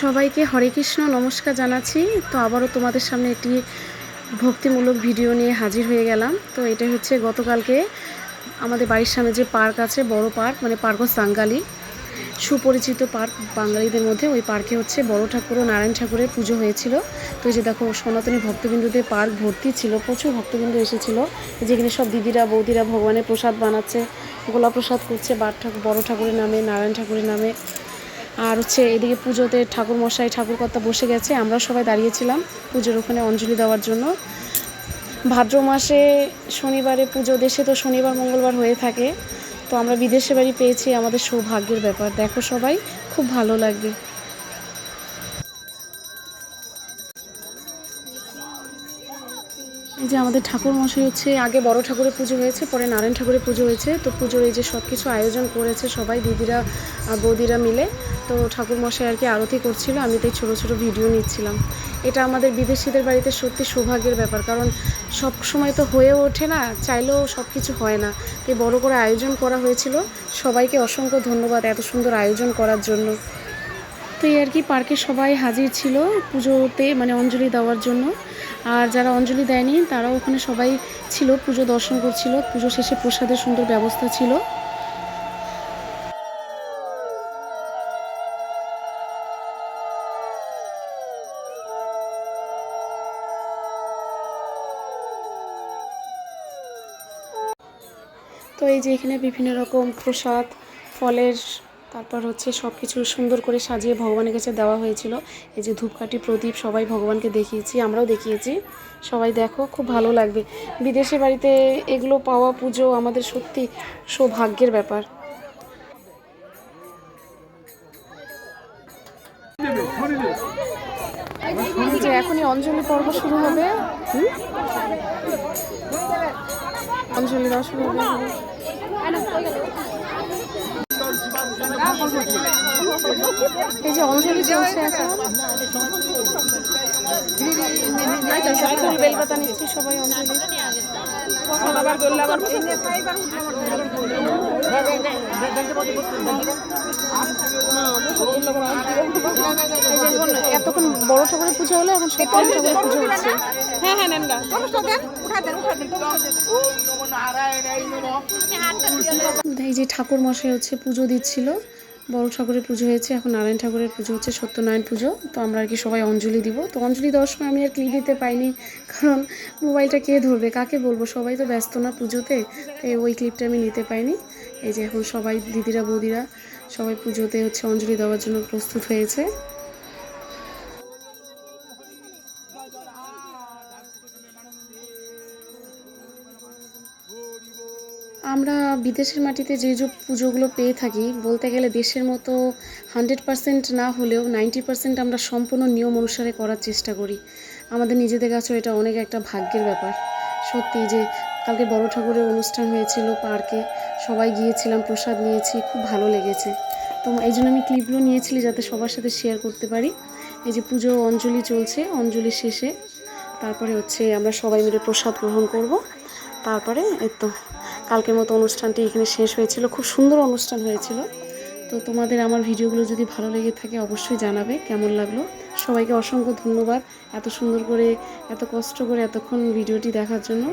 সবাইকে হরে কৃষ্ণ নমস্কার জানাচ্ছি। তো আবারও তোমাদের সামনে একটি ভক্তিমূলক ভিডিও নিয়ে হাজির হয়ে গেলাম। তো এটা হচ্ছে গতকালকে আমাদের বাড়ির সামনে যে পার্ক আছে, বড় পার্ক, মানে পার্ক অফ বাঙালি, সুপরিচিত পার্ক বাঙালিদের মধ্যে। ওই পার্কে হচ্ছে বড় ঠাকুর ও নারায়ণ ঠাকুরের পুজো হয়েছিল। তো এই যে দেখো, সনাতনী ভক্তবিন্দুদের পার্ক ভর্তি ছিল, প্রচুর ভক্তবিন্দু এসেছিল। যেখানে সব দিদিরা বৌদিরা ভগবানের প্রসাদ বানাচ্ছে, গোলা প্রসাদ করছে বড় ঠাকুরের নামে, নারায়ণ ঠাকুরের নামে। আর হচ্ছে এদিকে পুজোতে ঠাকুর মশাই ঠাকুরকর্তা বসে গেছে, আমরা সবাই দাঁড়িয়েছিলাম পুজোর ওখানে অঞ্জলি দেওয়ার জন্য। ভাদ্র মাসে শনিবারে পুজো, দেশে তো শনিবার মঙ্গলবার হয়ে থাকে। তো আমরা বিদেশে বাড়ি পেয়েছি, আমাদের সৌভাগ্যের ব্যাপার। দেখো সবাই, খুব ভালো লাগবে। এই যে আমাদের ঠাকুর মশাই হচ্ছে, আগে বড় ঠাকুরের পুজো হয়েছে, পরে নারায়ণ ঠাকুরের পুজো হয়েছে। তো পুজোর এই যে সব কিছু আয়োজন করেছে সবাই দিদিরা বৌদিরা মিলে। তো ঠাকুর মশাই আর কি আরতি করছিল, আমি তাই ছোটো ছোটো ভিডিও নিচ্ছিলাম। এটা আমাদের বিদেশিদের বাড়িতে সত্যি সৌভাগ্যের ব্যাপার, কারণ সব সময় তো হয়ে ওঠে না, চাইলেও সব কিছু হয় না। এই বড় করে আয়োজন করা হয়েছিল, সবাইকে অসংখ্য ধন্যবাদ এত সুন্দর আয়োজন করার জন্য। তো এই আর কি, পার্কে সবাই হাজির ছিল পুজোতে, মানে অঞ্জলি দেওয়ার জন্য। আর যারা অঞ্জলি দেয়নি তারাও ওখানে সবাই ছিল, পুজো দর্শন করছিল। পুজো শেষে প্রসাদের সুন্দর ব্যবস্থা ছিল। তো এই যে এখানে বিভিন্ন রকম প্রসাদ, ফলের, তারপর হচ্ছে সব কিছু সুন্দর করে সাজিয়ে ভগবানের কাছে দেওয়া হয়েছিল। এই যে ধূপকাঠি, প্রদীপ সবাই ভগবানকে দেখিয়েছি, আমরাও দেখিয়েছি। সবাই দেখো, খুব ভালো লাগবে। বিদেশে বাড়িতে এগুলো পাওয়া পুজো আমাদের সত্যি সৌভাগ্যের ব্যাপার। যে এখনই অঞ্জলি পর্ব শুরু হবে, অঞ্জলি দেওয়া শুরু হবে। এই যে অঞ্জলি চলছে এখন, বেলপাতা নিচ্ছি সবাই অঞ্জলি। এতক্ষণ বড় ঠাকুরের পুজো হলো, এখন সত্যি ঠাকুরের পুজো হচ্ছে। এই যে ঠাকুর মশাই হচ্ছে পুজো দিচ্ছিল, বড় ঠাকুরের পুজো হয়েছে, এখন নারায়ণ ঠাকুরের পুজো হচ্ছে, সত্যনারায়ণ পুজো। তো আমরা আর কি সবাই অঞ্জলি দিব। তো অঞ্জলি দেওয়ার সময় আমি আর ক্লিপ দিতে পাইনি, কারণ মোবাইলটা কে ধরবে, কাকে বলবো, সবাই তো ব্যস্ত না পুজোতে। তো ওই ক্লিপটা আমি নিতে পাইনি। এই যে এখন সবাই দিদিরা বৌদিরা সবাই পুজোতে হচ্ছে অঞ্জলি দেওয়ার জন্য প্রস্তুত হয়েছে। আমরা বিদেশের মাটিতে যে যে পুজোগুলো পেয়ে থাকি, বলতে গেলে দেশের মতো 100% না হলেও 90% আমরা সম্পূর্ণ নিয়ম অনুসারে করার চেষ্টা করি। আমাদের নিজেদের কাছেও এটা অনেক একটা ভাগ্যের ব্যাপার। সত্যি যে কালকে বড় ঠাকুরের অনুষ্ঠান হয়েছিল পার্কে, সবাই গিয়েছিলাম, প্রসাদ নিয়েছি, খুব ভালো লেগেছে। তো এই জন্য আমি ক্লিপগুলো নিয়েছিলি যাতে সবার সাথে শেয়ার করতে পারি। এই যে পুজো অঞ্জলি চলছে, অঞ্জলির শেষে তারপরে হচ্ছে আমরা সবাই মিলে প্রসাদ গ্রহণ করব। তারপরে এই তো কালকের মতো অনুষ্ঠানটি এখানে শেষ হয়েছিল, খুব সুন্দর অনুষ্ঠান হয়েছিল। তো তোমাদের আমার ভিডিওগুলো যদি ভালো লেগে থাকে অবশ্যই জানাবে কেমন লাগলো। সবাইকে অসংখ্য ধন্যবাদ এত সুন্দর করে, এত কষ্ট করে এতক্ষণ ভিডিওটি দেখার জন্য।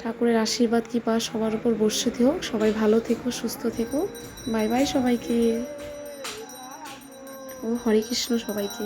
ঠাকুরের আশীর্বাদ কৃপা সবার উপর বর্ষিত হোক। সবাই ভালো থেকো, সুস্থ থেকো। বাই বাই সবাইকে। ও হরে কৃষ্ণ সবাইকে।